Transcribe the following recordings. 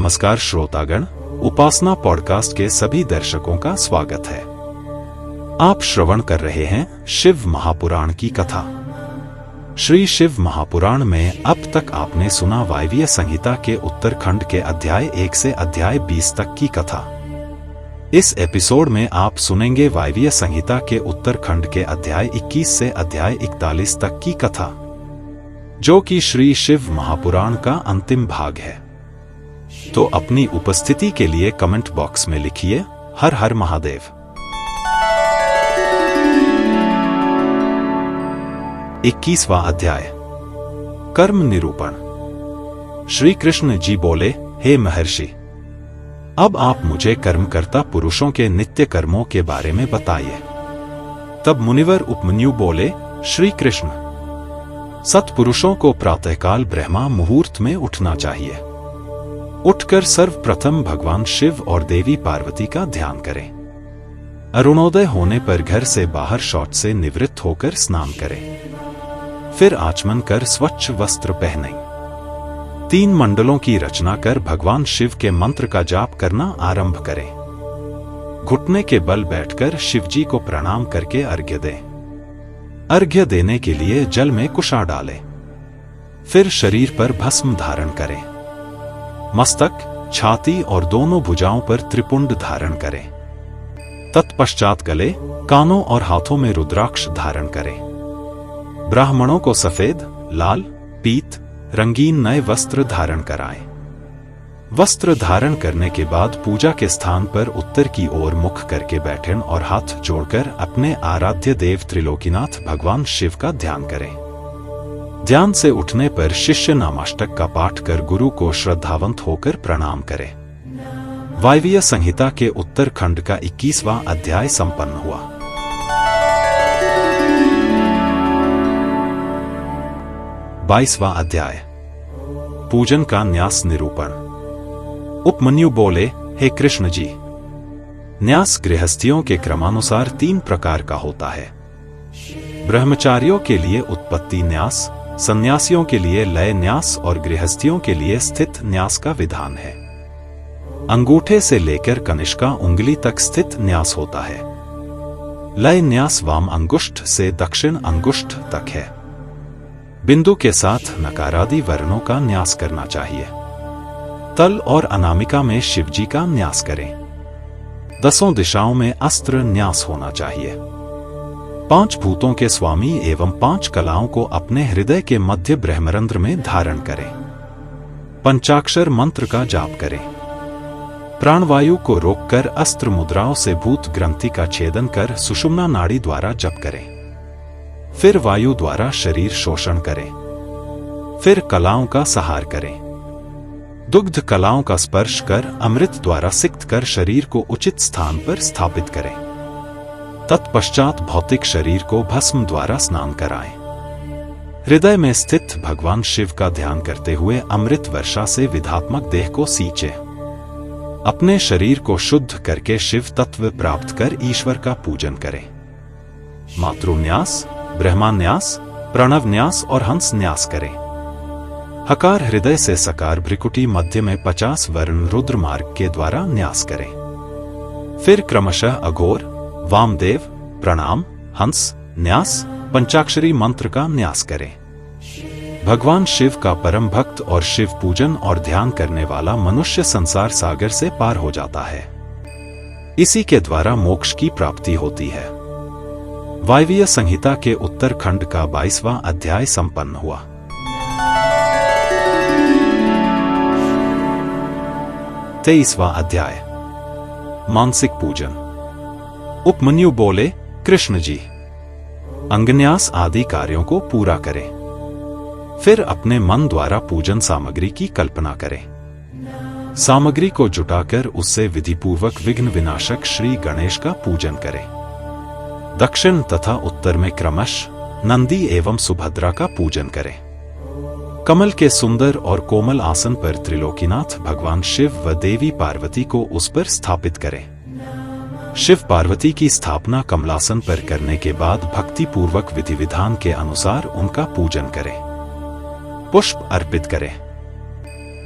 नमस्कार श्रोतागण, उपासना पॉडकास्ट के सभी दर्शकों का स्वागत है। आप श्रवण कर रहे हैं शिव महापुराण की कथा। श्री शिव महापुराण में अब तक आपने सुना वायवीय संहिता के उत्तरखंड के अध्याय 1 से अध्याय 20 तक की कथा। इस एपिसोड में आप सुनेंगे वायवीय संहिता के उत्तरखंड के अध्याय 21 से अध्याय 41 तक की कथा, जो कि श्री शिव महापुराण का अंतिम भाग है। तो अपनी उपस्थिति के लिए कमेंट बॉक्स में लिखिए हर हर महादेव। 21वां अध्याय, कर्म निरूपण। श्री कृष्ण जी बोले, हे महर्षि, अब आप मुझे कर्मकर्ता पुरुषों के नित्य कर्मों के बारे में बताइए। तब मुनिवर उपमन्यु बोले, श्री कृष्ण, सत्पुरुषों को प्रातःकाल ब्रह्मा मुहूर्त में उठना चाहिए। उठकर सर्वप्रथम भगवान शिव और देवी पार्वती का ध्यान करें। अरुणोदय होने पर घर से बाहर शौच से निवृत्त होकर स्नान करें। फिर आचमन कर स्वच्छ वस्त्र पहनें। 3 मंडलों की रचना कर भगवान शिव के मंत्र का जाप करना आरंभ करें। घुटने के बल बैठकर शिवजी को प्रणाम करके अर्घ्य दें। अर्घ्य देने के लिए जल में कुशा डालें। फिर शरीर पर भस्म धारण करें। मस्तक, छाती और दोनों भुजाओं पर त्रिपुंड धारण करें। तत्पश्चात गले, कानों और हाथों में रुद्राक्ष धारण करें। ब्राह्मणों को सफेद, लाल, पीत, रंगीन नए वस्त्र धारण कराएं। वस्त्र धारण करने के बाद पूजा के स्थान पर उत्तर की ओर मुख करके बैठें और हाथ जोड़कर अपने आराध्य देव त्रिलोकीनाथ भगवान शिव का ध्यान करें। ध्यान से उठने पर शिष्य नामाष्टक का पाठ कर गुरु को श्रद्धावंत होकर प्रणाम करें। वायवीय संहिता के उत्तरखंड का 21वां अध्याय संपन्न हुआ। बाईसवां अध्याय, पूजन का न्यास निरूपण। उपमन्यु बोले, हे कृष्ण जी, न्यास गृहस्थियों के क्रमानुसार 3 प्रकार का होता है। ब्रह्मचारियों के लिए उत्पत्ति न्यास, सन्यासियों के लिए लय न्यास और गृहस्थियों के लिए स्थित न्यास का विधान है। अंगूठे से लेकर कनिष्का उंगली तक स्थित न्यास होता है। लय न्यास वाम अंगुष्ठ से दक्षिण अंगुष्ठ तक है। बिंदु के साथ नकारादि वर्णों का न्यास करना चाहिए। तल और अनामिका में शिवजी का न्यास करें। 10 दिशाओं में अस्त्र न्यास होना चाहिए। 5 भूतों के स्वामी एवं 5 कलाओं को अपने हृदय के मध्य ब्रह्मरंध्र में धारण करें। पंचाक्षर मंत्र का जाप करें। प्राणवायु को रोककर अस्त्र मुद्राओं से भूत ग्रंथि का छेदन कर सुषुम्ना नाड़ी द्वारा जप करें। फिर वायु द्वारा शरीर शोषण करें। फिर कलाओं का सहार करें। दुग्ध कलाओं का स्पर्श कर अमृत द्वारा सिक्त कर शरीर को उचित स्थान पर स्थापित करें। तत्पश्चात भौतिक शरीर को भस्म द्वारा स्नान कराएं। हृदय में स्थित भगवान शिव का ध्यान करते हुए अमृत वर्षा से विधात्मक देह को सींचे। अपने शरीर को शुद्ध करके शिव तत्व प्राप्त कर ईश्वर का पूजन करें। मातृन्यास, ब्रह्मान्यास, प्रणवन्यास और हंस न्यास करें। हकार हृदय से सकार भ्रिकुटी मध्य में 50 वर्ण रुद्र मार्ग के द्वारा न्यास करें। फिर क्रमशः अघोर, वामदेव, प्रणाम, हंस, न्यास, पंचाक्षरी मंत्र का न्यास करें। भगवान शिव का परम भक्त और शिव पूजन और ध्यान करने वाला मनुष्य संसार सागर से पार हो जाता है। इसी के द्वारा मोक्ष की प्राप्ति होती है। वायवीय संहिता के उत्तरखंड का 22वां अध्याय संपन्न हुआ। तेईसवां अध्याय, मानसिक पूजन। उपमन्यु बोले, कृष्ण जी, अंगन्यास आदि कार्यों को पूरा करें। फिर अपने मन द्वारा पूजन सामग्री की कल्पना करें। सामग्री को जुटाकर उससे विधिपूर्वक विघ्न विनाशक श्री गणेश का पूजन करें। दक्षिण तथा उत्तर में क्रमशः नंदी एवं सुभद्रा का पूजन करें। कमल के सुंदर और कोमल आसन पर त्रिलोकीनाथ भगवान शिव व देवी पार्वती को उस पर स्थापित करें। शिव पार्वती की स्थापना कमलासन पर करने के बाद भक्ति पूर्वक विधि विधान के अनुसार उनका पूजन करें। पुष्प अर्पित करें।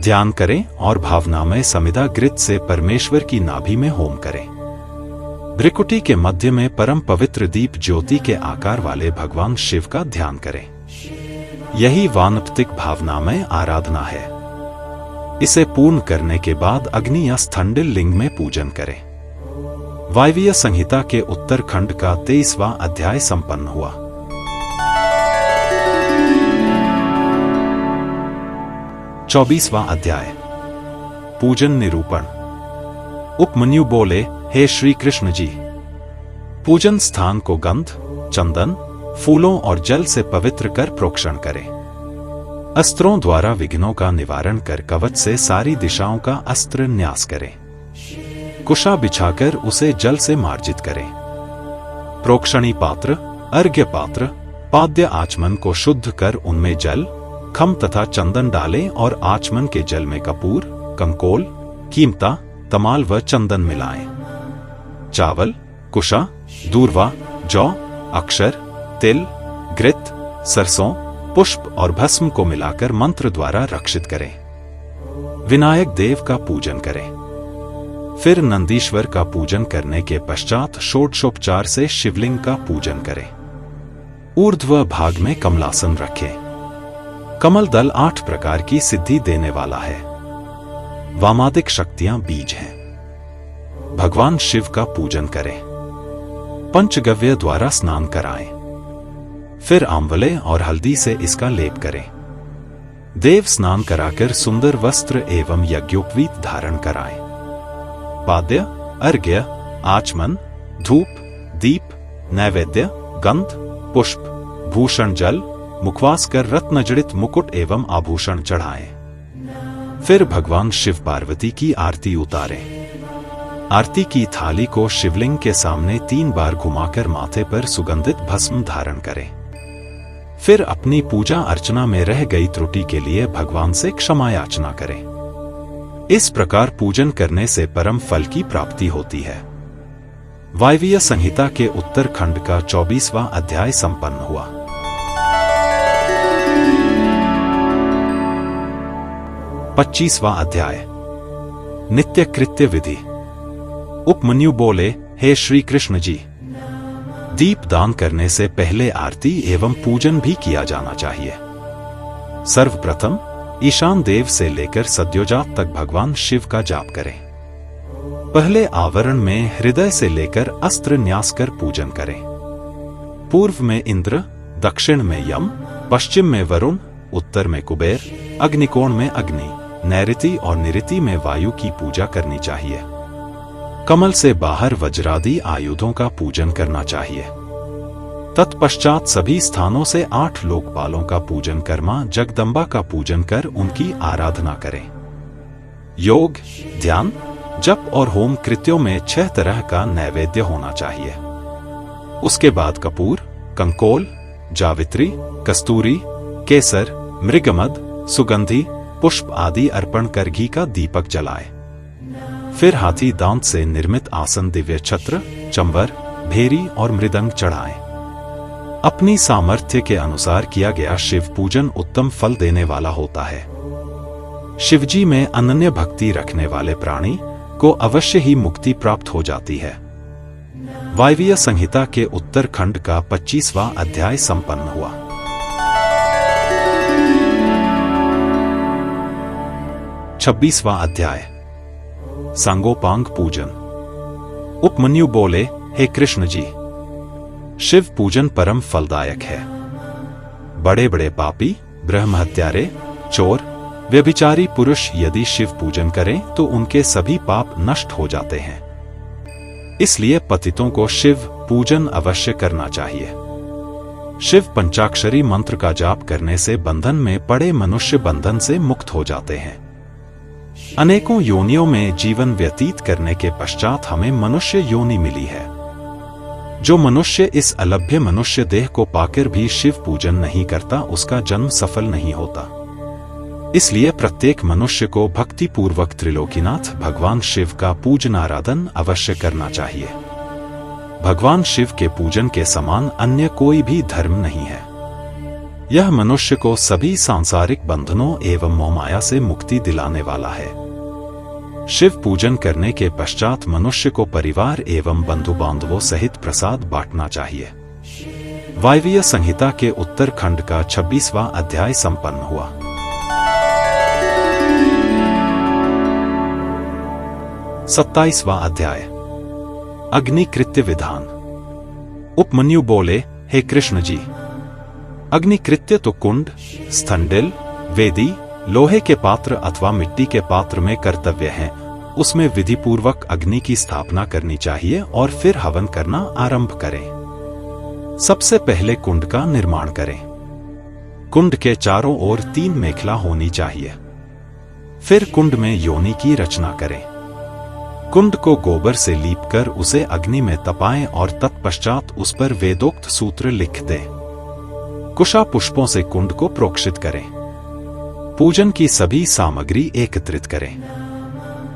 ध्यान करें और भावनामय समिधा घृत से परमेश्वर की नाभि में होम करें। भ्रिकुटी के मध्य में परम पवित्र दीप ज्योति के आकार वाले भगवान शिव का ध्यान करें। यही वानप्रतिक भावनामय आराधना है। इसे पूर्ण करने के बाद अग्नि या स्थंडिल लिंग में पूजन करें। वायवीय संहिता के उत्तरखंड का 23वां अध्याय संपन्न हुआ। चौबीसवां अध्याय पूजन निरूपण। उपमन्यु बोले, हे श्री कृष्ण जी, पूजन स्थान को गंध, चंदन, फूलों और जल से पवित्र कर प्रोक्षण करें। अस्त्रों द्वारा विघ्नों का निवारण कर कवच से सारी दिशाओं का अस्त्र न्यास करें। कुशा बिछाकर उसे जल से मार्जित करें। प्रोक्षणी पात्र, अर्घ्य पात्र, पाद्य आचमन को शुद्ध कर उनमें जल, खम तथा चंदन डालें और आचमन के जल में कपूर, कंकोल, कीमता, तमाल व चंदन मिलाएं। चावल, कुशा, दूर्वा, जौ, अक्षर, तिल, घृत, सरसों, पुष्प और भस्म को मिलाकर मंत्र द्वारा रक्षित करें। विनायक देव का पूजन करें। फिर नंदीश्वर का पूजन करने के पश्चात षोडशोपचार से शिवलिंग का पूजन करें। ऊर्ध्व भाग में कमलासन रखें। कमल दल 8 प्रकार की सिद्धि देने वाला है। वामादिक शक्तियां बीज हैं। भगवान शिव का पूजन करें। पंचगव्य द्वारा स्नान कराएं। फिर आंवले और हल्दी से इसका लेप करें। देव स्नान कराकर सुंदर वस्त्र एवं यज्ञोपवीत धारण कराएं। पाद्य, अर्घ्य, आचमन, धूप, दीप, नैवेद्य, गंध, पुष्प, भूषण जल, मुखवास कर रत्नजड़ित मुकुट एवं आभूषण चढ़ाएं। फिर भगवान शिव पार्वती की आरती उतारें। आरती की थाली को शिवलिंग के सामने 3 बार घुमाकर माथे पर सुगंधित भस्म धारण करें। फिर अपनी पूजा अर्चना में रह गई त्रुटि के लिए भगवान से क्षमा याचना करें। इस प्रकार पूजन करने से परम फल की प्राप्ति होती है। वायवीय संहिता के उत्तरखंड का 24वां अध्याय संपन्न हुआ। पच्चीसवां अध्याय नित्य कृत्य विधि। उपमन्यु बोले, हे श्री कृष्ण जी, दीप दान करने से पहले आरती एवं पूजन भी किया जाना चाहिए। सर्वप्रथम ईशान देव से लेकर सद्योजात तक भगवान शिव का जाप करें। पहले आवरण में हृदय से लेकर अस्त्र न्यास कर पूजन करें। पूर्व में इंद्र, दक्षिण में यम, पश्चिम में वरुण, उत्तर में कुबेर, अग्निकोण में अग्नि, नैऋति और निऋति में वायु की पूजा करनी चाहिए। कमल से बाहर वज्रादि आयुधों का पूजन करना चाहिए। तत्पश्चात सभी स्थानों से 8 लोकपालों का पूजन कर मां जगदम्बा का पूजन कर उनकी आराधना करें। योग, ध्यान, जप और होम कृत्यों में 6 तरह का नैवेद्य होना चाहिए। उसके बाद कपूर, कंकोल, जावित्री, कस्तूरी, केसर, मृगमद, सुगंधि, पुष्प आदि अर्पण कर घी का दीपक जलाए। फिर हाथी दांत से निर्मित आसन, दिव्य छत्र, चंबर, भेरी और मृदंग चढ़ाएं। अपनी सामर्थ्य के अनुसार किया गया शिव पूजन उत्तम फल देने वाला होता है। शिवजी में अनन्य भक्ति रखने वाले प्राणी को अवश्य ही मुक्ति प्राप्त हो जाती है। वायवीय संहिता के उत्तरखंड का 25वां अध्याय संपन्न हुआ। छब्बीसवां अध्याय सांगोपांग पूजन। उपमन्यु बोले, हे कृष्ण जी, शिव पूजन परम फलदायक है। बड़े बड़े पापी, ब्रह्म हत्यारे, चोर, व्यभिचारी पुरुष यदि शिव पूजन करें तो उनके सभी पाप नष्ट हो जाते हैं। इसलिए पतितों को शिव पूजन अवश्य करना चाहिए। शिव पंचाक्षरी मंत्र का जाप करने से बंधन में पड़े मनुष्य बंधन से मुक्त हो जाते हैं। अनेकों योनियों में जीवन व्यतीत करने के पश्चात हमें मनुष्य योनि मिली है। जो मनुष्य इस अलभ्य मनुष्य देह को पाकर भी शिव पूजन नहीं करता, उसका जन्म सफल नहीं होता। इसलिए प्रत्येक मनुष्य को भक्ति पूर्वक त्रिलोकीनाथ भगवान शिव का पूजन आराधन अवश्य करना चाहिए। भगवान शिव के पूजन के समान अन्य कोई भी धर्म नहीं है। यह मनुष्य को सभी सांसारिक बंधनों एवं मोहमाया से मुक्ति दिलाने वाला है। शिव पूजन करने के पश्चात मनुष्य को परिवार एवं बंधु बांधवों सहित प्रसाद बांटना चाहिए। वायवीय संहिता के उत्तरखंड का 26वां अध्याय संपन्न हुआ। सत्ताईसवां अध्याय अग्निकृत्य विधान। उपमन्यु बोले, हे कृष्ण जी, अग्निकृत्य तो कुंड, स्थंडिल, वेदी, लोहे के पात्र अथवा मिट्टी के पात्र में कर्तव्य है। उसमें विधि पूर्वक अग्नि की स्थापना करनी चाहिए और फिर हवन करना आरंभ करें। सबसे पहले कुंड का निर्माण करें। कुंड के चारों ओर 3 मेखला होनी चाहिए। फिर कुंड में योनि की रचना करें। कुंड को गोबर से लीपकर उसे अग्नि में तपाएं और तत्पश्चात उस पर वेदोक्त सूत्र लिख दें। कुशा पुष्पों से कुंड को प्रोक्षित करें। पूजन की सभी सामग्री एकत्रित करें।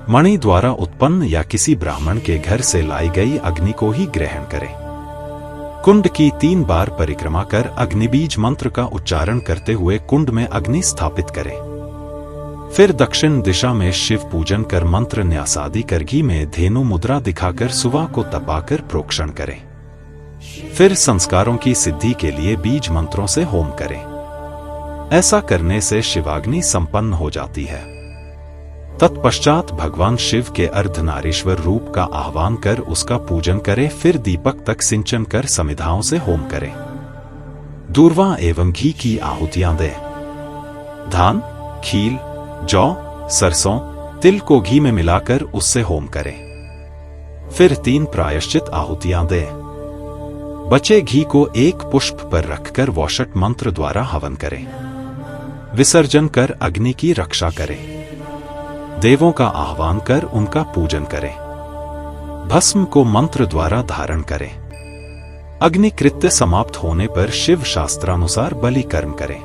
मणि द्वारा उत्पन्न या किसी ब्राह्मण के घर से लाई गई अग्नि को ही ग्रहण करें। कुंड की 3 बार परिक्रमा कर अग्निबीज मंत्र का उच्चारण करते हुए कुंड में अग्नि स्थापित करें। फिर दक्षिण दिशा में शिव पूजन कर मंत्र न्यासादि कर घी में धेनु मुद्रा दिखाकर सुवा को तपाकर प्रोक्षण करें। फिर संस्कारों की सिद्धि के लिए बीज मंत्रों से होम करें। ऐसा करने से शिवाग्नि संपन्न हो जाती है। तत्पश्चात भगवान शिव के अर्धनारीश्वर रूप का आह्वान कर उसका पूजन करें। फिर दीपक तक सिंचन कर समिधाओं से होम करें। दूर्वा एवं घी की आहुतियां दें। धान, खील, जौ, सरसों, तिल को घी में मिलाकर उससे होम करें। फिर 3 प्रायश्चित आहुतियां दें। बचे घी को एक पुष्प पर रखकर वौषट मंत्र द्वारा हवन करें। विसर्जन कर अग्नि की रक्षा करें। देवों का आह्वान कर उनका पूजन करें। भस्म को मंत्र द्वारा धारण करें। अग्निकृत्य समाप्त होने पर शिव शास्त्रानुसार बलि कर्म करें।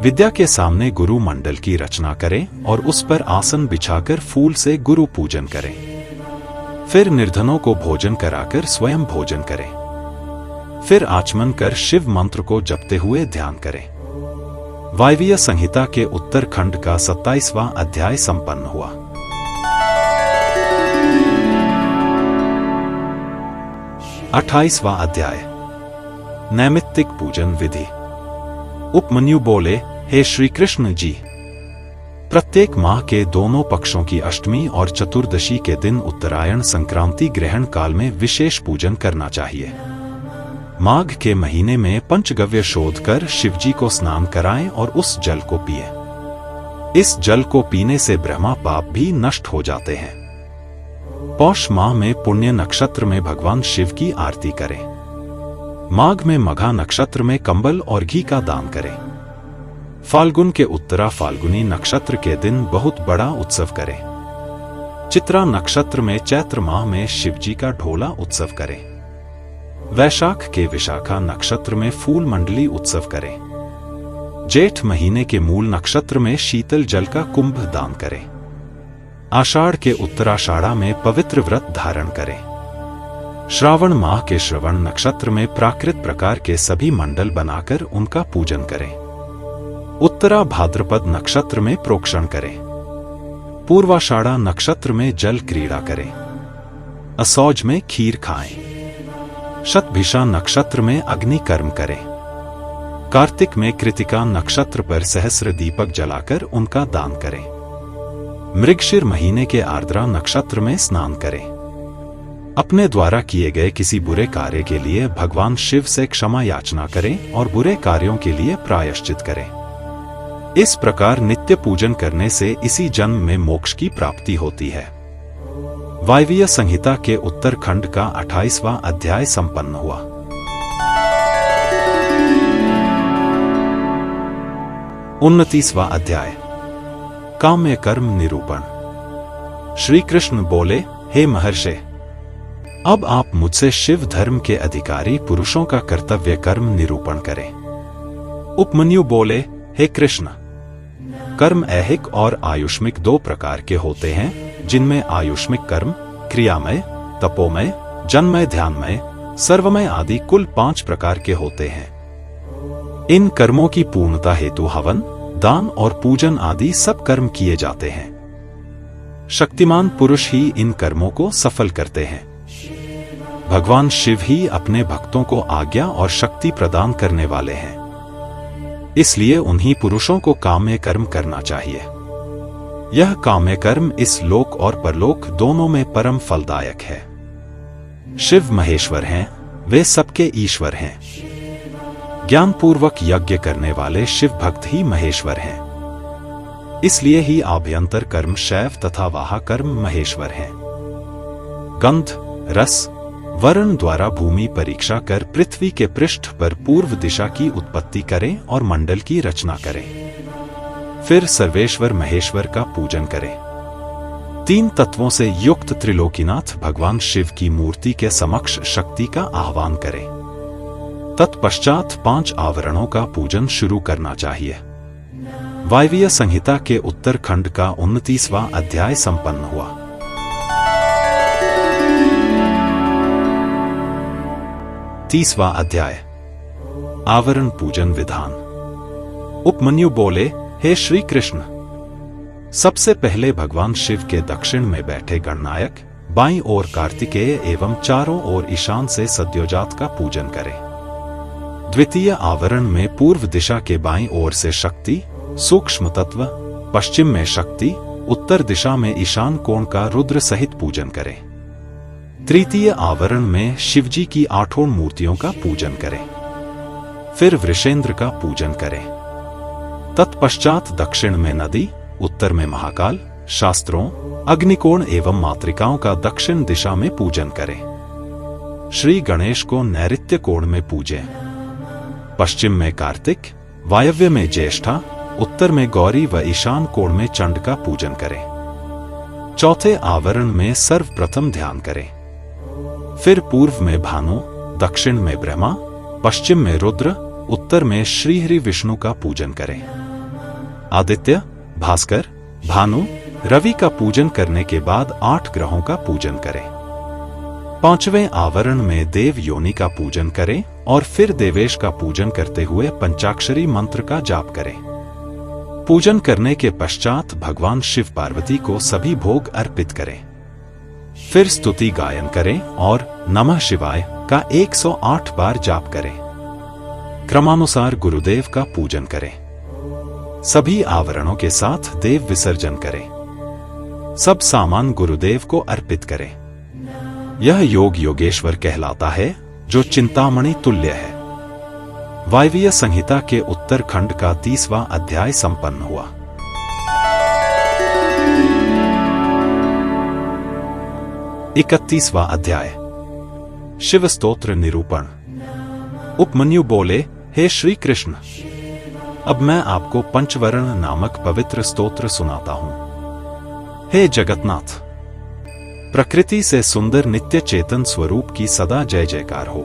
विद्या के सामने गुरु मंडल की रचना करें और उस पर आसन बिछाकर फूल से गुरु पूजन करें। फिर निर्धनों को भोजन कराकर स्वयं भोजन करें। फिर आचमन कर शिव मंत्र को जपते हुए ध्यान करें। वायवीय संहिता के उत्तरखंड का 27वां अध्याय संपन्न हुआ। अट्ठाईसवां अध्याय नैमित्तिक पूजन विधि। उपमन्यु बोले, हे श्री कृष्ण जी, प्रत्येक माह के दोनों पक्षों की अष्टमी और चतुर्दशी के दिन उत्तरायण संक्रांति ग्रहण काल में विशेष पूजन करना चाहिए। माघ के महीने में पंचगव्य शोध कर शिवजी को स्नान कराएं और उस जल को पिएं। इस जल को पीने से ब्रह्मा पाप भी नष्ट हो जाते हैं। पौष माह में पुण्य नक्षत्र में भगवान शिव की आरती करें। माघ में मघा नक्षत्र में कंबल और घी का दान करें। फाल्गुन के उत्तरा फाल्गुनी नक्षत्र के दिन बहुत बड़ा उत्सव करें। चित्रा नक्षत्र में चैत्र माह में शिवजी का ढोला उत्सव करें। वैशाख के विशाखा नक्षत्र में फूल मंडली उत्सव करें। जेठ महीने के मूल नक्षत्र में शीतल जल का कुंभ दान करें। आषाढ़ के उत्तराषाढ़ा में पवित्र व्रत धारण करें। श्रावण माह के श्रवण नक्षत्र में प्राकृत प्रकार के सभी मंडल बनाकर उनका पूजन करें। उत्तरा भाद्रपद नक्षत्र में प्रोक्षण करें। पूर्वाषाढ़ा नक्षत्र में जल क्रीड़ा करें। असौज में खीर खाएं। शतभिषा नक्षत्र में अग्नि कर्म करें। कार्तिक में कृतिका नक्षत्र पर सहस्र दीपक जलाकर उनका दान करें। मृगशिर महीने के आर्द्रा नक्षत्र में स्नान करें। अपने द्वारा किए गए किसी बुरे कार्य के लिए भगवान शिव से क्षमा याचना करें और बुरे कार्यों के लिए प्रायश्चित करें। इस प्रकार नित्य पूजन करने से इसी जन्म में मोक्ष की प्राप्ति होती है। वायवीय संहिता के उत्तरखंड का 28वां अध्याय संपन्न हुआ। उनतीसवां अध्याय काम्य कर्म निरूपण। श्री कृष्ण बोले, हे महर्षि, अब आप मुझसे शिव धर्म के अधिकारी पुरुषों का कर्तव्य कर्म निरूपण करें। उपमन्यु बोले, हे कृष्ण, कर्म ऐहिक और आयुष्मिक 2 प्रकार के होते हैं, जिनमें आयुष्मिक कर्म क्रियामय, तपोमय, जन्मय, ध्यानमय, सर्वमय आदि कुल 5 प्रकार के होते हैं। इन कर्मों की पूर्णता हेतु हवन, दान और पूजन आदि सब कर्म किए जाते हैं। शक्तिमान पुरुष ही इन कर्मों को सफल करते हैं। भगवान शिव ही अपने भक्तों को आज्ञा और शक्ति प्रदान करने वाले हैं। इसलिए उन्हीं पुरुषों को काम्य कर्म करना चाहिए। यह काम्य कर्म इस लोक और परलोक दोनों में परम फलदायक है। शिव महेश्वर हैं, वे सबके ईश्वर हैं। ज्ञानपूर्वक यज्ञ करने वाले शिव भक्त ही महेश्वर हैं। इसलिए ही आभ्यंतर कर्म शैव तथा वाहा कर्म महेश्वर हैं। गंध, रस, वर्ण द्वारा भूमि परीक्षा कर पृथ्वी के पृष्ठ पर पूर्व दिशा की उत्पत्ति करें और मंडल की रचना करें। फिर सर्वेश्वर महेश्वर का पूजन करें। 3 तत्वों से युक्त त्रिलोकीनाथ भगवान शिव की मूर्ति के समक्ष शक्ति का आह्वान करें। तत्पश्चात 5 आवरणों का पूजन शुरू करना चाहिए। वायवीय संहिता के उत्तरखंड का 29वां अध्याय संपन्न हुआ। तीसवां अध्याय, आवरण पूजन विधान। उपमन्यु बोले, हे श्री कृष्ण, सबसे पहले भगवान शिव के दक्षिण में बैठे गणनायक, बाईं ओर कार्तिकेय एवं चारों ओर ईशान से सद्योजात का पूजन करें। द्वितीय आवरण में पूर्व दिशा के बाईं ओर से शक्ति, सूक्ष्म तत्व, पश्चिम में शक्ति, उत्तर दिशा में ईशान कोण का रुद्र सहित पूजन करें। तृतीय आवरण में शिवजी की 8 मूर्तियों का पूजन करें। फिर वृषेंद्र का पूजन करें। तत्पश्चात दक्षिण में नदी, उत्तर में महाकाल, शास्त्रों, अग्निकोण एवं मातृकाओं का दक्षिण दिशा में पूजन करें। श्री गणेश को नैऋत्य कोण में पूजें। पश्चिम में कार्तिक, वायव्य में ज्येष्ठा, उत्तर में गौरी व ईशान कोण में चंड का पूजन करें। चौथे आवरण में सर्वप्रथम ध्यान करें। फिर पूर्व में भानु, दक्षिण में ब्रह्मा, पश्चिम में रुद्र, उत्तर में श्रीहरि विष्णु का पूजन करें। आदित्य, भास्कर, भानु, रवि का पूजन करने के बाद 8 ग्रहों का पूजन करें। 5वें आवरण में देव योनि का पूजन करें और फिर देवेश का पूजन करते हुए पंचाक्षरी मंत्र का जाप करें। पूजन करने के पश्चात भगवान शिव पार्वती को सभी भोग अर्पित करें। फिर स्तुति गायन करें और नमः शिवाय का 108 बार जाप करें। क्रमानुसार गुरुदेव का पूजन करें। सभी आवरणों के साथ देव विसर्जन करें। सब सामान गुरुदेव को अर्पित करें। यह योग योगेश्वर कहलाता है, जो चिंतामणि तुल्य है। वायवीय संहिता के उत्तरखंड का 30वां अध्याय संपन्न हुआ। इकतीसवां अध्याय, शिव स्तोत्र निरूपण। उपमन्यु बोले, हे श्री कृष्ण, अब मैं आपको पंचवर्ण नामक पवित्र स्तोत्र सुनाता हूं। हे जगन्नाथ, प्रकृति से सुंदर नित्य चेतन स्वरूप की सदा जय जयकार हो।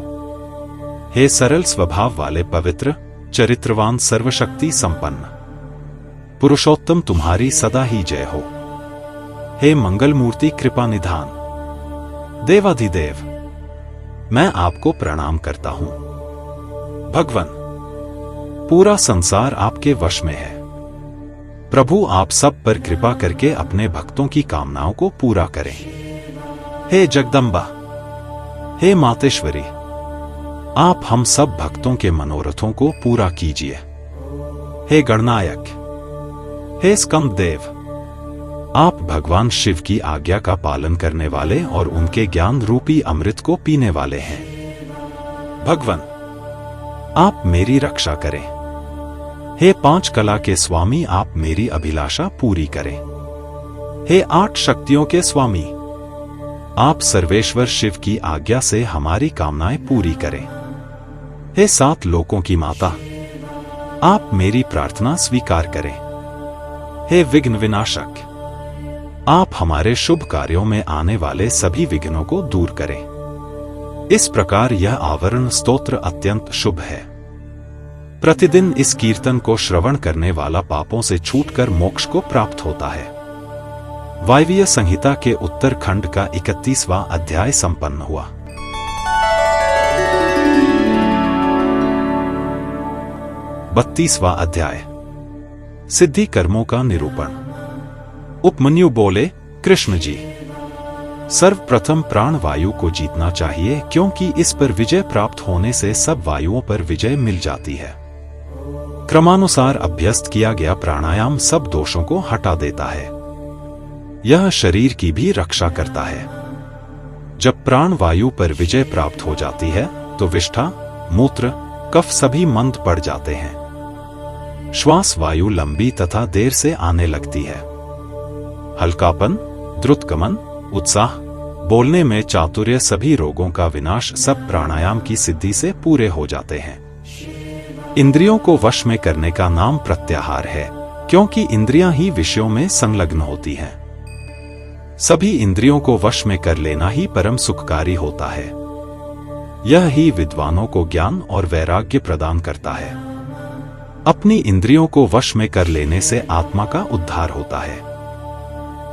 हे सरल स्वभाव वाले पवित्र चरित्रवान सर्वशक्ति संपन्न पुरुषोत्तम, तुम्हारी सदा ही जय हो। हे मंगल मूर्ति कृपा निधान देवाधिदेव, मैं आपको प्रणाम करता हूं। भगवान, पूरा संसार आपके वश में है। प्रभु, आप सब पर कृपा करके अपने भक्तों की कामनाओं को पूरा करें। हे जगदम्बा, हे मातेश्वरी, आप हम सब भक्तों के मनोरथों को पूरा कीजिए। हे गणनायक, हे स्कंद देव, आप भगवान शिव की आज्ञा का पालन करने वाले और उनके ज्ञान रूपी अमृत को पीने वाले हैं। भगवान, आप मेरी रक्षा करें। हे 5 कला के स्वामी, आप मेरी अभिलाषा पूरी करें। हे 8 शक्तियों के स्वामी, आप सर्वेश्वर शिव की आज्ञा से हमारी कामनाएं पूरी करें। हे 7 लोकों की माता, आप मेरी प्रार्थना स्वीकार करें। हे विघ्न विनाशक, आप हमारे शुभ कार्यों में आने वाले सभी विघ्नों को दूर करें। इस प्रकार यह आवरण स्तोत्र अत्यंत शुभ है। प्रतिदिन इस कीर्तन को श्रवण करने वाला पापों से छूटकर मोक्ष को प्राप्त होता है। वायवीय संहिता के उत्तरखंड का 31वां अध्याय संपन्न हुआ। 32वां अध्याय। सिद्धि कर्मों का निरूपण। उपमन्यु बोले, कृष्ण जी, सर्वप्रथम प्राण वायु को जीतना चाहिए, क्योंकि इस पर विजय प्राप्त होने से सब वायुओं पर विजय मिल जाती है। क्रमानुसार अभ्यस्त किया गया प्राणायाम सब दोषों को हटा देता है। यह शरीर की भी रक्षा करता है। जब प्राण वायु पर विजय प्राप्त हो जाती है तो विष्ठा, मूत्र, कफ सभी मंद पड़ जाते हैं। श्वास वायु लंबी तथा देर से आने लगती है। हल्कापन, द्रुतगमन, उत्साह, बोलने में चातुर्य, सभी रोगों का विनाश सब प्राणायाम की सिद्धि से पूरे हो जाते हैं। इंद्रियों को वश में करने का नाम प्रत्याहार है, क्योंकि इंद्रियां ही विषयों में संलग्न होती हैं। सभी इंद्रियों को वश में कर लेना ही परम सुखकारी होता है। यह ही विद्वानों को ज्ञान और वैराग्य प्रदान करता है। अपनी इंद्रियों को वश में कर लेने से आत्मा का उद्धार होता है।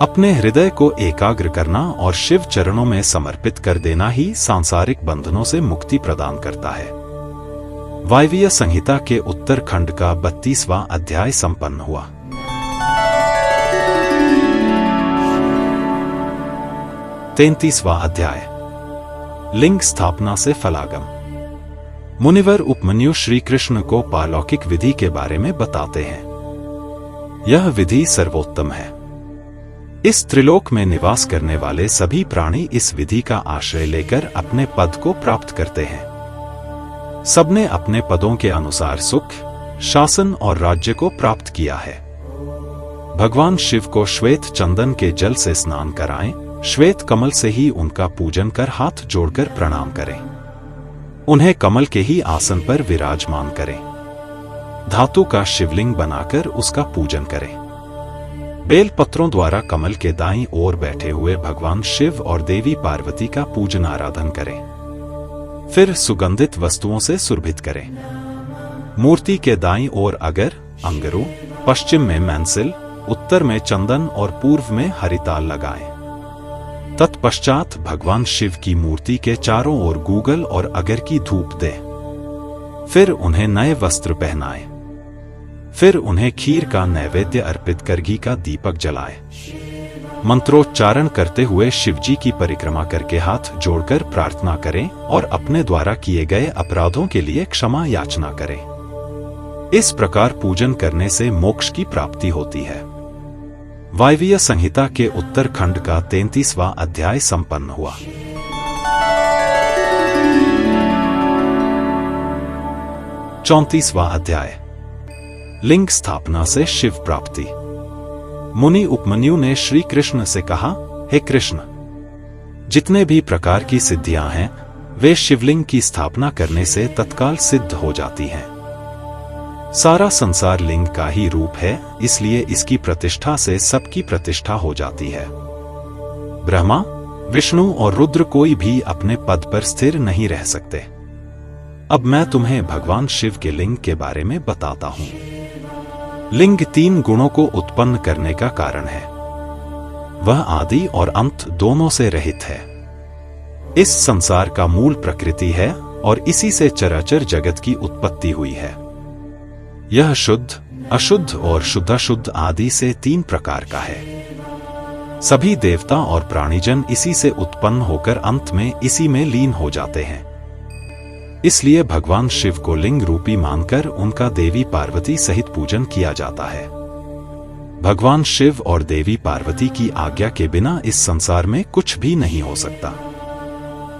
अपने हृदय को एकाग्र करना और शिव चरणों में समर्पित कर देना ही सांसारिक बंधनों से मुक्ति प्रदान करता है। वायवीय संहिता के उत्तरखंड का 32वां अध्याय संपन्न हुआ। तैंतीसवां अध्याय। लिंग स्थापना से फलागम। मुनिवर उपमन्यु श्री कृष्ण को पारलौकिक विधि के बारे में बताते हैं। यह विधि सर्वोत्तम है। इस त्रिलोक में निवास करने वाले सभी प्राणी इस विधि का आश्रय लेकर अपने पद को प्राप्त करते हैं। सबने अपने पदों के अनुसार सुख, शासन और राज्य को प्राप्त किया है। भगवान शिव को श्वेत चंदन के जल से स्नान कराएं, श्वेत कमल से ही उनका पूजन कर हाथ जोड़कर प्रणाम करें। उन्हें कमल के ही आसन पर विराजमान करें। धातु का शिवलिंग बनाकर उसका पूजन करें। बेल पत्रों द्वारा कमल के दाईं ओर बैठे हुए भगवान शिव और देवी पार्वती का पूजन आराधन करें। फिर सुगंधित वस्तुओं से सुरभित करें। मूर्ति के दाईं ओर अगर, अंगरू, पश्चिम में मैंसिल, उत्तर में चंदन और पूर्व में हरिताल लगाएं। तत्पश्चात भगवान शिव की मूर्ति के चारों ओर गूगल और अगर की धूप दें। फिर उन्हें नए वस्त्र पहनाएं। फिर उन्हें खीर का नैवेद्य अर्पित कर घी का दीपक जलाएं। मंत्रोच्चारण करते हुए शिवजी की परिक्रमा करके हाथ जोड़कर प्रार्थना करें और अपने द्वारा किए गए अपराधों के लिए क्षमा याचना करें। इस प्रकार पूजन करने से मोक्ष की प्राप्ति होती है। वायवीय संहिता के उत्तरखंड का 33वां अध्याय संपन्न हुआ। चौंतीसवां अध्याय। लिंग स्थापना से शिव प्राप्ति। मुनि उपमन्यु ने श्री कृष्ण से कहा, हे कृष्ण, जितने भी प्रकार की सिद्धियां हैं वे शिवलिंग की स्थापना करने से तत्काल सिद्ध हो जाती हैं। सारा संसार लिंग का ही रूप है, इसलिए इसकी प्रतिष्ठा से सबकी प्रतिष्ठा हो जाती है। ब्रह्मा, विष्णु और रुद्र कोई भी अपने पद पर स्थिर नहीं रह सकते। अब मैं तुम्हें भगवान शिव के लिंग के बारे में बताता हूं। लिंग 3 गुणों को उत्पन्न करने का कारण है। वह आदि और अंत दोनों से रहित है। इस संसार का मूल प्रकृति है और इसी से चराचर जगत की उत्पत्ति हुई है। यह शुद्ध, अशुद्ध और शुद्धाशुद्ध आदि से 3 प्रकार का है। सभी देवता और प्राणीजन इसी से उत्पन्न होकर अंत में इसी में लीन हो जाते हैं। इसलिए भगवान शिव को लिंग रूपी मानकर उनका देवी पार्वती सहित पूजन किया जाता है। भगवान शिव और देवी पार्वती की आज्ञा के बिना इस संसार में कुछ भी नहीं हो सकता।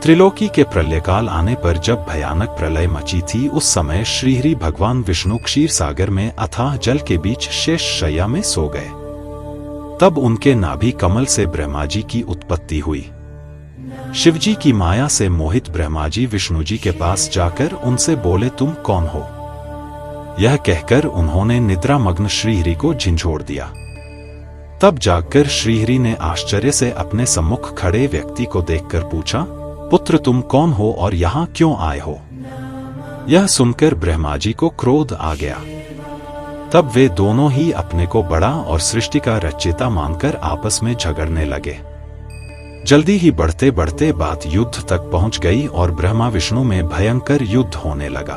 त्रिलोकी के प्रलयकाल आने पर जब भयानक प्रलय मची थी, उस समय श्रीहरि भगवान विष्णु क्षीर सागर में अथाह जल के बीच शेष शैया में सो गए। तब उनके नाभि कमल से ब्रह्मा जी की उत्पत्ति हुई। शिवजी की माया से मोहित ब्रह्मा जी विष्णु जी के पास जाकर उनसे बोले, तुम कौन हो? यह कहकर उन्होंने निद्रामग्न श्रीहरि को झंझोड़ दिया। तब जागकर श्रीहरि ने आश्चर्य से अपने सम्मुख खड़े व्यक्ति को देखकर पूछा, पुत्र तुम कौन हो और यहाँ क्यों आए हो? यह सुनकर ब्रह्मा जी को क्रोध आ गया। तब वे दोनों ही अपने को बड़ा और सृष्टि का रचयिता मानकर आपस में झगड़ने लगे। जल्दी ही बढ़ते बढ़ते बात युद्ध तक पहुंच गई और ब्रह्मा विष्णु में भयंकर युद्ध होने लगा।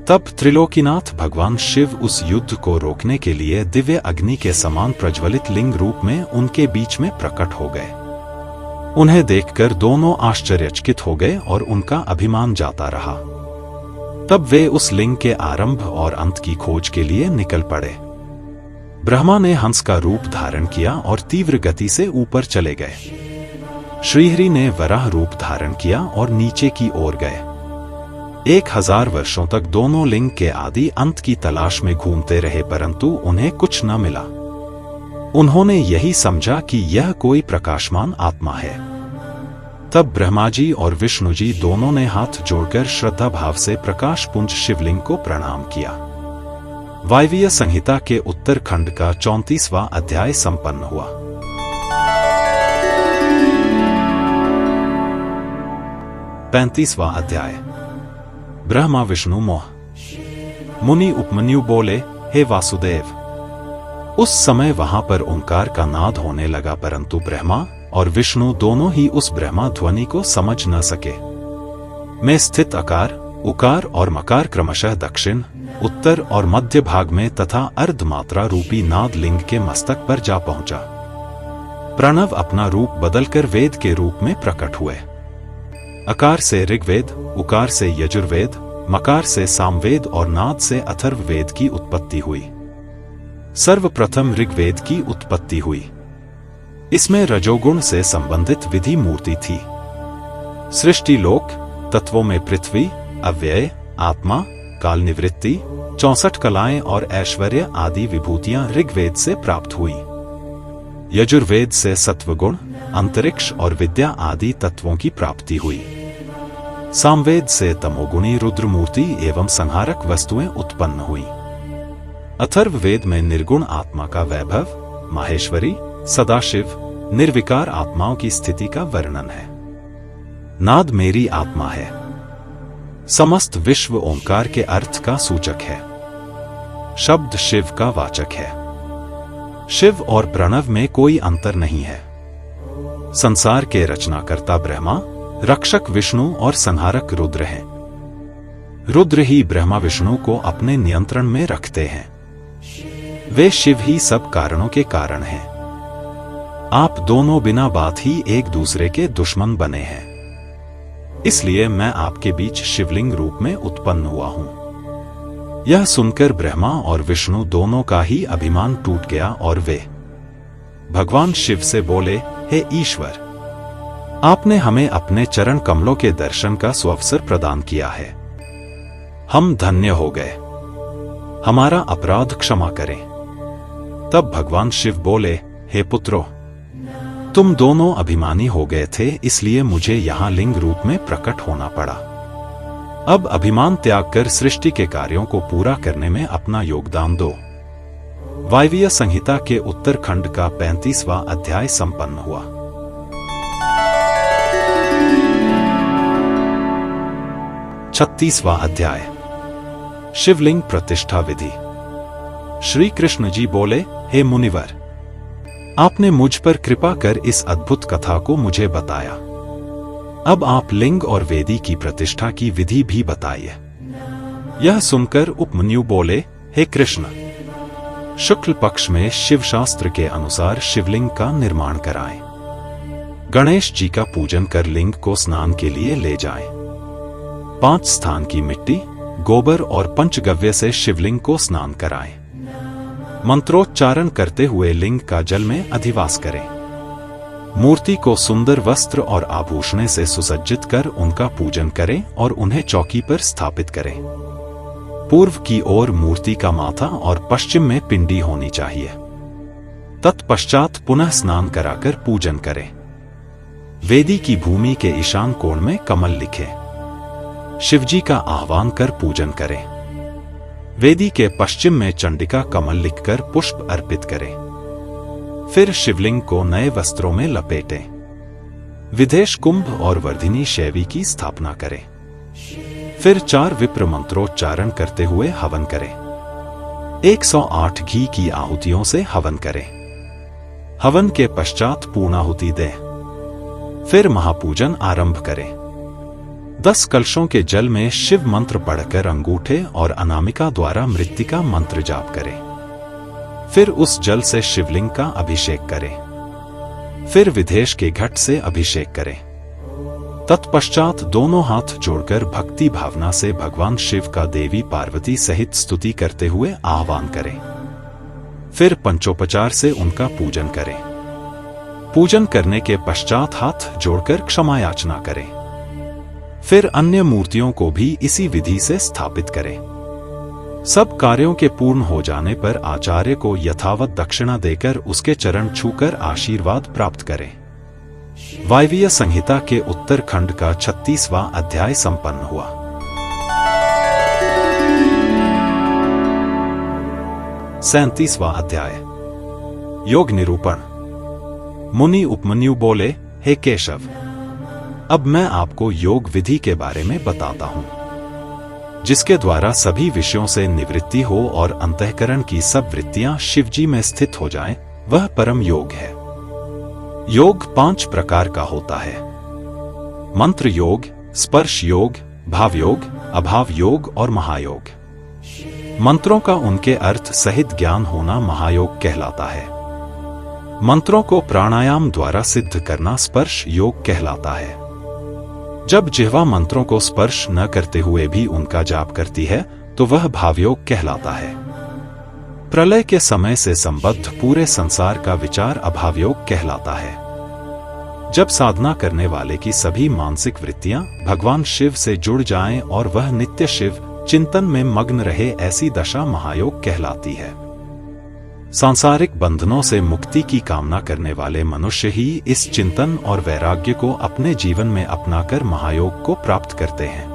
तब त्रिलोकीनाथ भगवान शिव उस युद्ध को रोकने के लिए दिव्य अग्नि के समान प्रज्वलित लिंग रूप में उनके बीच में प्रकट हो गए। उन्हें देखकर दोनों आश्चर्यचकित हो गए और उनका अभिमान जाता रहा। तब वे उस लिंग के आरंभ और अंत की खोज के लिए निकल पड़े। ब्रह्मा ने हंस का रूप धारण किया और तीव्र गति से ऊपर चले गए। श्रीहरि ने वराह रूप धारण किया और नीचे की ओर गए। 1000 वर्षों तक दोनों लिंग के आदि अंत की तलाश में घूमते रहे, परंतु उन्हें कुछ न मिला। उन्होंने यही समझा कि यह कोई प्रकाशमान आत्मा है। तब ब्रह्मा जी और विष्णु जी दोनों ने हाथ जोड़कर श्रद्धा भाव से प्रकाश पुंज शिवलिंग को प्रणाम किया। वायवीय संहिता के उत्तरखंड का 34वां अध्याय संपन्न हुआ। पैंतीसवां अध्याय। ब्रह्मा विष्णु मोह। मुनि उपमन्यु बोले, हे वासुदेव। उस समय वहां पर ओंकार का नाद होने लगा, परंतु ब्रह्मा और विष्णु दोनों ही उस ब्रह्मा ध्वनि को समझ न सके। में स्थित अकार, उकार और मकार क्रमशः दक्षिण, उत्तर और मध्य भाग में तथा अर्धमात्रा रूपी नाद लिंग के मस्तक पर जा पहुंचा। प्रणव अपना रूप बदलकर वेद के रूप में प्रकट हुए। अकार से ऋग्वेद, उकार से यजुर्वेद, मकार से सामवेद और नाद से अथर्ववेद की उत्पत्ति हुई। सर्वप्रथम ऋग्वेद की उत्पत्ति हुई। इसमें रजोगुण से संबंधित विधि मूर्ति थी। सृष्टि लोक तत्वों में पृथ्वी, अव्यय, आत्मा, काल निवृत्ति, 64 कलाएं और ऐश्वर्य आदि विभूतियां ऋग्वेद से प्राप्त हुई। यजुर्वेद से सत्वगुण, अंतरिक्ष और विद्या आदि तत्वों की प्राप्ति हुई। सामवेद से तमोगुणी रुद्र मूर्ति एवं संहारक वस्तुएं उत्पन्न हुई। अथर्ववेद में निर्गुण आत्मा का वैभव, माहेश्वरी, सदाशिव, निर्विकार आत्माओं की स्थिति का वर्णन है। नाद मेरी आत्मा है। समस्त विश्व ओंकार के अर्थ का सूचक है। शब्द शिव का वाचक है। शिव और प्रणव में कोई अंतर नहीं है। संसार के रचनाकर्ता ब्रह्मा, रक्षक विष्णु और संहारक रुद्र हैं। रुद्र ही ब्रह्मा विष्णु को अपने नियंत्रण में रखते हैं। वे शिव ही सब कारणों के कारण हैं। आप दोनों बिना बात ही एक दूसरे के दुश्मन बने हैं। इसलिए मैं आपके बीच शिवलिंग रूप में उत्पन्न हुआ हूं। यह सुनकर ब्रह्मा और विष्णु दोनों का ही अभिमान टूट गया और वे भगवान शिव से बोले, हे ईश्वर, आपने हमें अपने चरण कमलों के दर्शन का सुअवसर प्रदान किया है। हम धन्य हो गए। हमारा अपराध क्षमा करें। तब भगवान शिव बोले, हे पुत्रों, तुम दोनों अभिमानी हो गए थे, इसलिए मुझे यहां लिंग रूप में प्रकट होना पड़ा। अब अभिमान त्याग कर सृष्टि के कार्यों को पूरा करने में अपना योगदान दो। वायवीय संहिता के उत्तरखंड का 35वां अध्याय संपन्न हुआ। छत्तीसवां अध्याय। शिवलिंग प्रतिष्ठा विधि। श्री कृष्ण जी बोले, हे मुनिवर, आपने मुझ पर कृपा कर इस अद्भुत कथा को मुझे बताया। अब आप लिंग और वेदी की प्रतिष्ठा की विधि भी बताइए। यह सुनकर उपमन्यु बोले, हे कृष्ण, शुक्ल पक्ष में शिव शास्त्र के अनुसार शिवलिंग का निर्माण कराएं। गणेश जी का पूजन कर लिंग को स्नान के लिए ले जाएं। 5 स्थान की मिट्टी, गोबर और पंचगव्य से शिवलिंग को स्नान कराएं। मंत्रोच्चारण करते हुए लिंग का जल में अधिवास करें। मूर्ति को सुंदर वस्त्र और आभूषण से सुसज्जित कर उनका पूजन करें और उन्हें चौकी पर स्थापित करें। पूर्व की ओर मूर्ति का माथा और पश्चिम में पिंडी होनी चाहिए। तत्पश्चात पुनः स्नान कराकर पूजन करें। वेदी की भूमि के ईशान कोण में कमल लिखें। शिवजी का आह्वान कर पूजन करें। वेदी के पश्चिम में चंडिका कमल लिखकर पुष्प अर्पित करें। फिर शिवलिंग को नए वस्त्रों में लपेटें। विदेश कुंभ और वर्धिनी शैवी की स्थापना करें। फिर 4 विप्र मंत्रोच्चारण करते हुए हवन करें। 108 घी की आहुतियों से हवन करें। हवन के पश्चात पूर्णाहुति दें। फिर महापूजन आरंभ करें। 10 कलशों के जल में शिव मंत्र पढ़कर अंगूठे और अनामिका द्वारा मृत्तिका मंत्र जाप करें। फिर उस जल से शिवलिंग का अभिषेक करें। फिर विदेश के घट से अभिषेक करें। तत्पश्चात दोनों हाथ जोड़कर भक्ति भावना से भगवान शिव का देवी पार्वती सहित स्तुति करते हुए आह्वान करें। फिर पंचोपचार से उनका पूजन करें। पूजन करने के पश्चात हाथ जोड़कर क्षमा याचना करें। फिर अन्य मूर्तियों को भी इसी विधि से स्थापित करें। सब कार्यों के पूर्ण हो जाने पर आचार्य को यथावत दक्षिणा देकर उसके चरण छूकर आशीर्वाद प्राप्त करें। वायवीय संहिता के उत्तरखंड का 36वां अध्याय संपन्न हुआ। सैंतीसवां अध्याय योग निरूपण। मुनि उपमन्यु बोले, हे केशव, अब मैं आपको योग विधि के बारे में बताता हूं, जिसके द्वारा सभी विषयों से निवृत्ति हो और अंतःकरण की सब वृत्तियां शिवजी में स्थित हो जाएं, वह परम योग है। योग 5 प्रकार का होता है: मंत्र योग, स्पर्श योग, भाव योग, अभाव योग और महायोग। मंत्रों का उनके अर्थ सहित ज्ञान होना महायोग कहलाता है। मंत्रों को प्राणायाम द्वारा सिद्ध करना स्पर्श योग कहलाता है। जब जिह्वा मंत्रों को स्पर्श न करते हुए भी उनका जाप करती है तो वह भावयोग कहलाता है। प्रलय के समय से संबद्ध पूरे संसार का विचार अभावयोग कहलाता है। जब साधना करने वाले की सभी मानसिक वृत्तियां भगवान शिव से जुड़ जाएं और वह नित्य शिव चिंतन में मग्न रहे, ऐसी दशा महायोग कहलाती है। सांसारिक बंधनों से मुक्ति की कामना करने वाले मनुष्य ही इस चिंतन और वैराग्य को अपने जीवन में अपनाकर महायोग को प्राप्त करते हैं।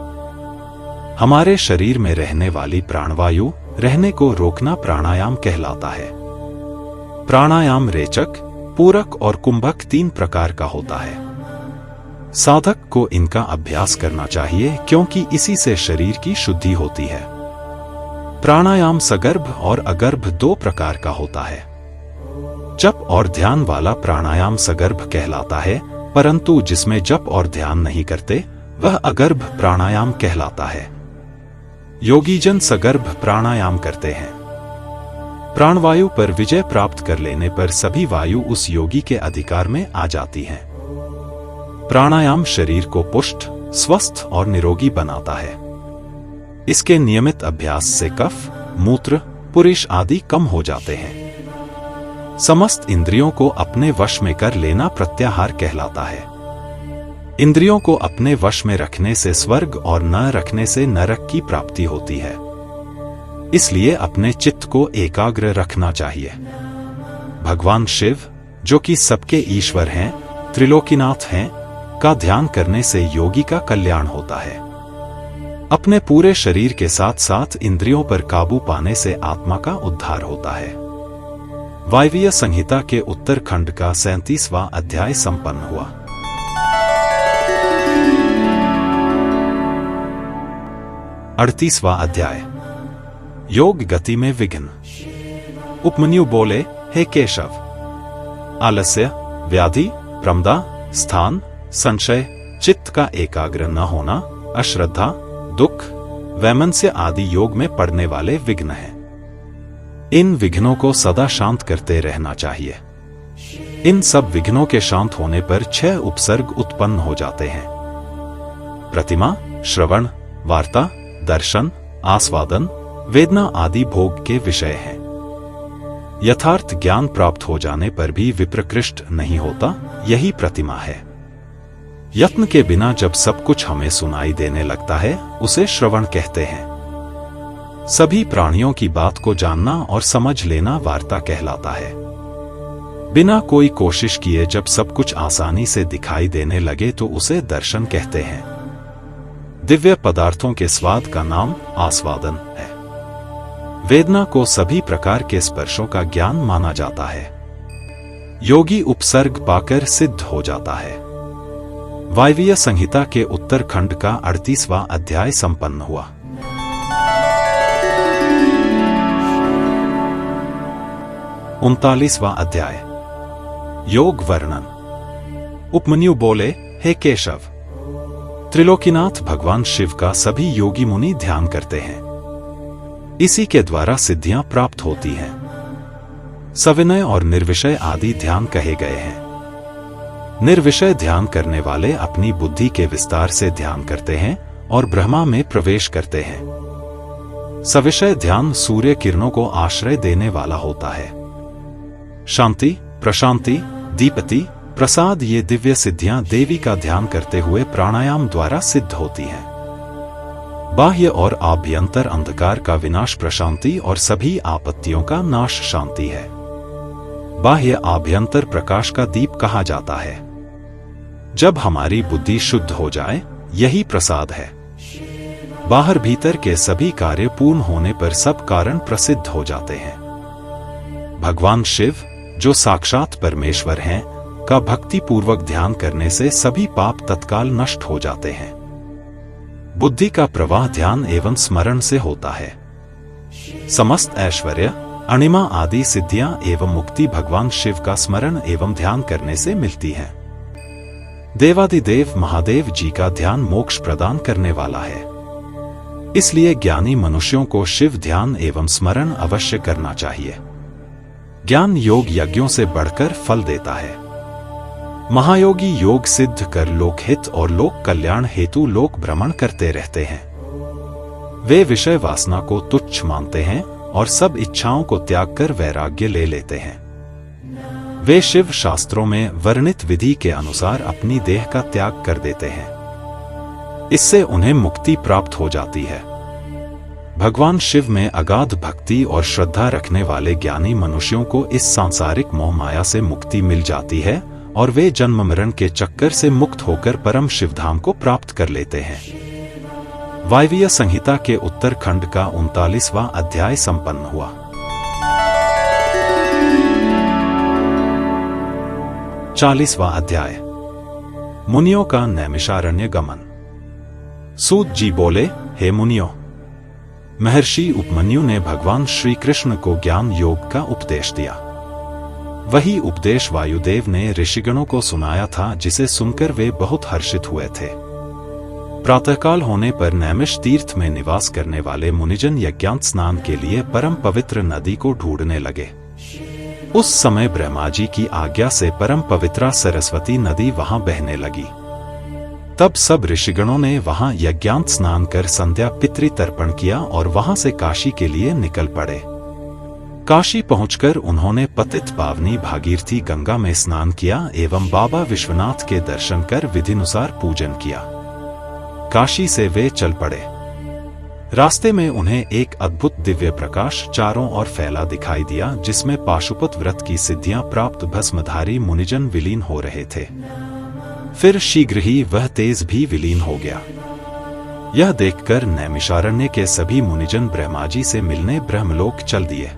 हमारे शरीर में रहने वाली प्राणवायु रहने को रोकना प्राणायाम कहलाता है। प्राणायाम रेचक, पूरक और कुंभक 3 प्रकार का होता है। साधक को इनका अभ्यास करना चाहिए क्योंकि इसी से शरीर की शुद्धि होती है। प्राणायाम सगर्भ और अगर्भ 2 प्रकार का होता है। जप और ध्यान वाला प्राणायाम सगर्भ कहलाता है, परंतु जिसमें जप और ध्यान नहीं करते वह अगर्भ प्राणायाम कहलाता है। योगीजन सगर्भ प्राणायाम करते हैं। प्राणवायु पर विजय प्राप्त कर लेने पर सभी वायु उस योगी के अधिकार में आ जाती हैं। प्राणायाम शरीर को पुष्ट, स्वस्थ और निरोगी बनाता है। इसके नियमित अभ्यास से कफ, मूत्र, पुरुष आदि कम हो जाते हैं। समस्त इंद्रियों को अपने वश में कर लेना प्रत्याहार कहलाता है। इंद्रियों को अपने वश में रखने से स्वर्ग और न रखने से नरक की प्राप्ति होती है। इसलिए अपने चित्त को एकाग्र रखना चाहिए। भगवान शिव, जो कि सबके ईश्वर हैं, त्रिलोकीनाथ हैं, का ध्यान करने से योगी का कल्याण होता है। अपने पूरे शरीर के साथ साथ इंद्रियों पर काबू पाने से आत्मा का उद्धार होता है। वायवीय संहिता के उत्तरखंड का 37वां अध्याय संपन्न हुआ। अड़तीसवां अध्याय योग गति में विघ्न। उपमन्यु बोले, हे केशव, आलस्य, व्याधि, प्रमदा, स्थान, संशय, चित्त का एकाग्र न होना, अश्रद्धा, दुख, वैमनस्य आदि योग में पड़ने वाले विघ्न हैं। इन विघ्नों को सदा शांत करते रहना चाहिए। इन सब विघ्नों के शांत होने पर 6 उपसर्ग उत्पन्न हो जाते हैं: प्रतिमा, श्रवण, वार्ता, दर्शन, आस्वादन, वेदना आदि भोग के विषय हैं। यथार्थ ज्ञान प्राप्त हो जाने पर भी विप्रकृष्ट नहीं होता, यही प्रतिमा है। यत्न के बिना जब सब कुछ हमें सुनाई देने लगता है उसे श्रवण कहते हैं। सभी प्राणियों की बात को जानना और समझ लेना वार्ता कहलाता है। बिना कोई कोशिश किए जब सब कुछ आसानी से दिखाई देने लगे तो उसे दर्शन कहते हैं। दिव्य पदार्थों के स्वाद का नाम आस्वादन है। वेदना को सभी प्रकार के स्पर्शों का ज्ञान माना जाता है। योगी उपसर्ग पाकर सिद्ध हो जाता है। वायवीय संहिता के उत्तरखंड का 38वां अध्याय संपन्न हुआ। उनतालीसवां अध्याय योग वर्णन। उपमन्यु बोले, हे केशव, त्रिलोकीनाथ भगवान शिव का सभी योगी मुनि ध्यान करते हैं। इसी के द्वारा सिद्धियां प्राप्त होती हैं। सविनय और निर्विषय आदि ध्यान कहे गए हैं। निर्विषय ध्यान करने वाले अपनी बुद्धि के विस्तार से ध्यान करते हैं और ब्रह्मा में प्रवेश करते हैं। सविषय ध्यान सूर्य किरणों को आश्रय देने वाला होता है। शांति, प्रशांति, दीप्ति, प्रसाद ये दिव्य सिद्धियां देवी का ध्यान करते हुए प्राणायाम द्वारा सिद्ध होती हैं। बाह्य और आभ्यंतर अंधकार का विनाश प्रशांति और सभी आपत्तियों का नाश शांति है। बाह्य आभ्यंतर प्रकाश का दीप कहा जाता है। जब हमारी बुद्धि शुद्ध हो जाए, यही प्रसाद है। बाहर भीतर के सभी कार्य पूर्ण होने पर सब कारण प्रसिद्ध हो जाते हैं। भगवान शिव, जो साक्षात परमेश्वर हैं, का भक्ति पूर्वक ध्यान करने से सभी पाप तत्काल नष्ट हो जाते हैं। बुद्धि का प्रवाह ध्यान एवं स्मरण से होता है। समस्त ऐश्वर्य, अणिमा आदि सिद्धियां एवं मुक्ति भगवान शिव का स्मरण एवं ध्यान करने से मिलती है। देवादिदेव महादेव जी का ध्यान मोक्ष प्रदान करने वाला है। इसलिए ज्ञानी मनुष्यों को शिव ध्यान एवं स्मरण अवश्य करना चाहिए। ज्ञान योग यज्ञों से बढ़कर फल देता है। महायोगी योग सिद्ध कर लोकहित और लोक कल्याण हेतु लोक भ्रमण करते रहते हैं। वे विषय वासना को तुच्छ मानते हैं और सब इच्छाओं को त्याग कर वैराग्य ले लेते हैं। वे शिव शास्त्रों में वर्णित विधि के अनुसार अपनी देह का त्याग कर देते हैं। इससे उन्हें मुक्ति प्राप्त हो जाती है। भगवान शिव में अगाध भक्ति और श्रद्धा रखने वाले ज्ञानी मनुष्यों को इस सांसारिक मोह माया से मुक्ति मिल जाती है और वे जन्म मरण के चक्कर से मुक्त होकर परम शिवधाम को प्राप्त कर लेते हैं। वायवीय संहिता के उत्तरखंड का 39वां अध्याय संपन्न हुआ। 40वां अध्याय मुनियों का नैमिषारण्य गमन। सूत जी बोले, हे मुनियों, महर्षि उपमन्यु ने भगवान श्री कृष्ण को ज्ञान योग का उपदेश दिया। वही उपदेश वायुदेव ने ऋषिगणों को सुनाया था, जिसे सुनकर वे बहुत हर्षित हुए थे। प्रातःकाल होने पर नैमिष तीर्थ में निवास करने वाले मुनिजन यज्ञांत स्नान के लिए परम पवित्र नदी को ढूंढने लगे। उस समय ब्रह्मा जी की आज्ञा से परम पवित्रा सरस्वती नदी वहां बहने लगी। तब सब ऋषिगणों ने वहां यज्ञांत स्नान कर संध्या पितृ तर्पण किया और वहां से काशी के लिए निकल पड़े। काशी पहुंचकर उन्होंने पतित पावनी भागीरथी गंगा में स्नान किया एवं बाबा विश्वनाथ के दर्शन कर विधिनुसार पूजन किया। काशी से वे चल पड़े। रास्ते में उन्हें एक अद्भुत दिव्य प्रकाश चारों ओर फैला दिखाई दिया, जिसमें पाशुपत व्रत की सिद्धियां प्राप्त भस्मधारी मुनिजन विलीन हो रहे थे। फिर शीघ्र ही वह तेज भी विलीन हो गया। यह देखकर नैमिषारण्य के सभी मुनिजन ब्रह्मा जी से मिलने ब्रह्मलोक चल दिए।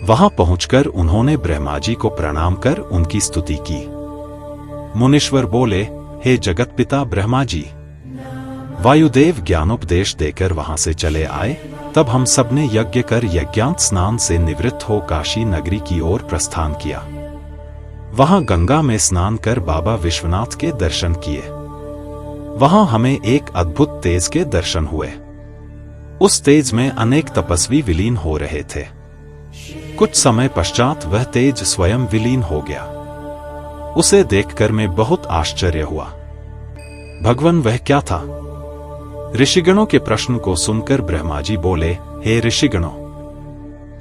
वहां पहुंचकर उन्होंने ब्रह्मा जी को प्रणाम कर उनकी स्तुति की। मुनीश्वर बोले, हे जगत पिता ब्रह्मा जी, वायुदेव ज्ञानोपदेश देकर वहां से चले आए। तब हम सबने यज्ञ कर यज्ञांत स्नान से निवृत्त हो काशी नगरी की ओर प्रस्थान किया। वहां गंगा में स्नान कर बाबा विश्वनाथ के दर्शन किए। वहां हमें एक अद्भुत तेज के दर्शन हुए। उस तेज में अनेक तपस्वी विलीन हो रहे थे। कुछ समय पश्चात वह तेज स्वयं विलीन हो गया। उसे देखकर मैं बहुत आश्चर्य हुआ। भगवान वह क्या था? ऋषिगणों के प्रश्न को सुनकर ब्रह्मा जी बोले, हे ऋषिगणों,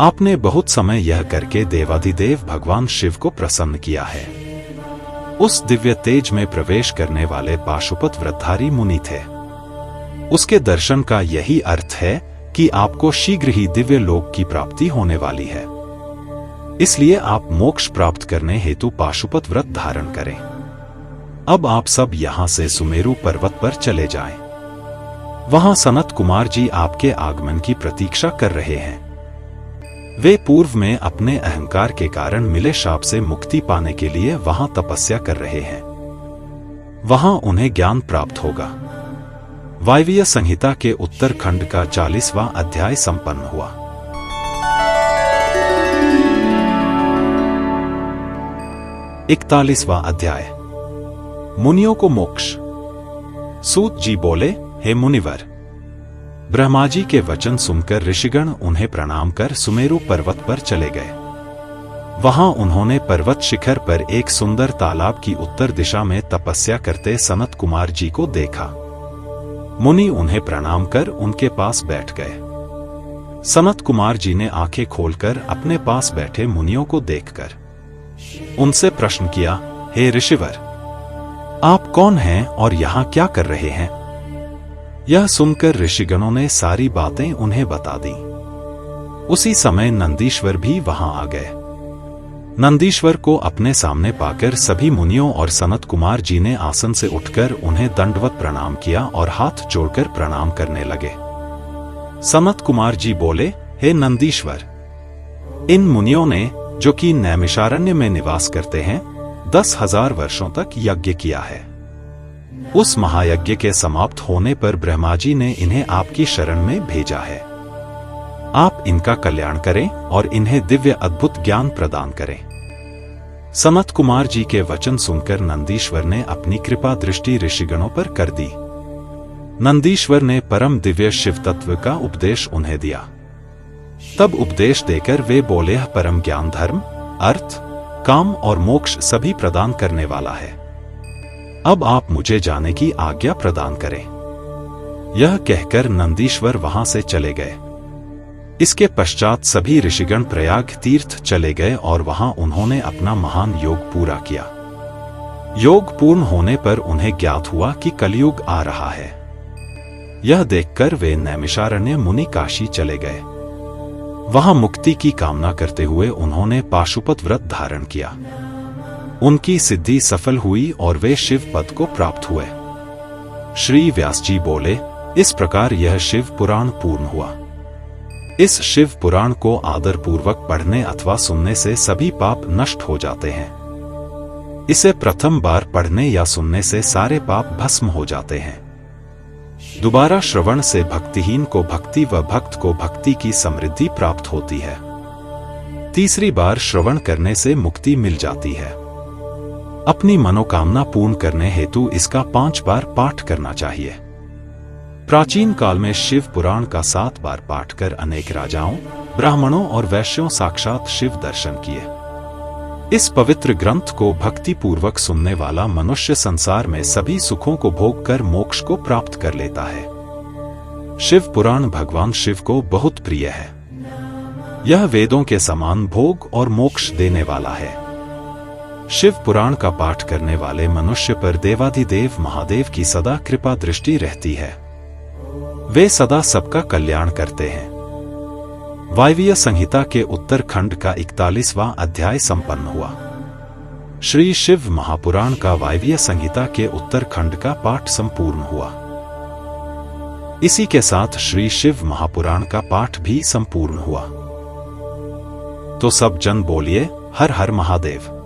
आपने बहुत समय यह करके देवाधिदेव भगवान शिव को प्रसन्न किया है। उस दिव्य तेज में प्रवेश करने वाले पाशुपत व्रतधारी मुनि थे। उसके दर्शन का यही अर्थ है कि आपको शीघ्र ही दिव्य लोक की प्राप्ति होने वाली है। इसलिए आप मोक्ष प्राप्त करने हेतु पाशुपत व्रत धारण करें। अब आप सब यहां से सुमेरु पर्वत पर चले जाएं। वहां सनत कुमार जी आपके आगमन की प्रतीक्षा कर रहे हैं। वे पूर्व में अपने अहंकार के कारण मिले शाप से मुक्ति पाने के लिए वहां तपस्या कर रहे हैं। वहां उन्हें ज्ञान प्राप्त होगा। वायवीय संहिता के उत्तरखंड का 40वां अध्याय संपन्न हुआ। 41वां अध्याय मुनियों को मोक्ष। सूत जी बोले, हे मुनिवर, ब्रह्मा जी के वचन सुनकर ऋषिगण उन्हें प्रणाम कर सुमेरु पर्वत पर चले गए। वहां उन्होंने पर्वत शिखर पर एक सुंदर तालाब की उत्तर दिशा में तपस्या करते सनत कुमार जी को देखा। मुनि उन्हें प्रणाम कर उनके पास बैठ गए। सनत कुमार जी ने आंखें खोलकर अपने पास बैठे मुनियों को देखकर उनसे प्रश्न किया, हे ऋषिवर, आप कौन हैं और यहां क्या कर रहे हैं? यह सुनकर ऋषिगणों ने सारी बातें उन्हें बता दी। उसी समय नंदीश्वर भी वहां आ गए। नंदीश्वर को अपने सामने पाकर सभी मुनियों और सनत कुमार जी ने आसन से उठकर उन्हें दंडवत प्रणाम किया और हाथ जोड़कर प्रणाम करने लगे। सनत कुमार जी बोले, हे नंदीश्वर, इन मुनियों ने, जो कि नैमिषारण्य में निवास करते हैं, 10,000 वर्षों तक यज्ञ किया है। उस महायज्ञ के समाप्त होने पर ब्रह्मा जी ने इन्हें आपकी शरण में भेजा है। आप इनका कल्याण करें और इन्हें दिव्य अद्भुत ज्ञान प्रदान करें। सनत कुमार जी के वचन सुनकर नंदीश्वर ने अपनी कृपा दृष्टि ऋषिगणों पर कर दी। नंदीश्वर ने परम दिव्य शिव तत्व का उपदेश उन्हें दिया। तब उपदेश देकर वे बोले, परम ज्ञान धर्म, अर्थ, काम और मोक्ष सभी प्रदान करने वाला है। अब आप मुझे जाने की आज्ञा प्रदान करें। यह कहकर नंदीश्वर वहां से चले गए। इसके पश्चात सभी ऋषिगण प्रयाग तीर्थ चले गए और वहां उन्होंने अपना महान योग पूरा किया। योग पूर्ण होने पर उन्हें ज्ञात हुआ कि कलयुग आ रहा है। यह देखकर वे नैमिषारण्य मुनि काशी चले गए। वहां मुक्ति की कामना करते हुए उन्होंने पाशुपत व्रत धारण किया। उनकी सिद्धि सफल हुई और वे शिव पद को प्राप्त हुए। श्री व्यास जी बोले, इस प्रकार यह शिव पुराण पूर्ण हुआ। इस शिव पुराण को आदर पूर्वक पढ़ने अथवा सुनने से सभी पाप नष्ट हो जाते हैं। इसे प्रथम बार पढ़ने या सुनने से सारे पाप भस्म हो जाते हैं। दोबारा श्रवण से भक्तिहीन को भक्ति व भक्त को भक्ति की समृद्धि प्राप्त होती है। तीसरी बार श्रवण करने से मुक्ति मिल जाती है। अपनी मनोकामना पूर्ण करने हेतु इसका 5 बार पाठ करना चाहिए। प्राचीन काल में शिव पुराण का 7 बार पाठ कर अनेक राजाओं, ब्राह्मणों और वैश्यों साक्षात शिव दर्शन किए। इस पवित्र ग्रंथ को भक्ति पूर्वक सुनने वाला मनुष्य संसार में सभी सुखों को भोग कर मोक्ष को प्राप्त कर लेता है। शिव पुराण भगवान शिव को बहुत प्रिय है। यह वेदों के समान भोग और मोक्ष देने वाला है। शिव पुराण का पाठ करने वाले मनुष्य पर देवाधिदेव महादेव की सदा कृपा दृष्टि रहती है। वे सदा सबका कल्याण करते हैं। वायवीय संहिता के उत्तर खंड का 41वां अध्याय संपन्न हुआ। श्री शिव महापुराण का वायवीय संहिता के उत्तर खंड का पाठ संपूर्ण हुआ। इसी के साथ श्री शिव महापुराण का पाठ भी संपूर्ण हुआ। तो सब जन बोलिए, हर हर महादेव।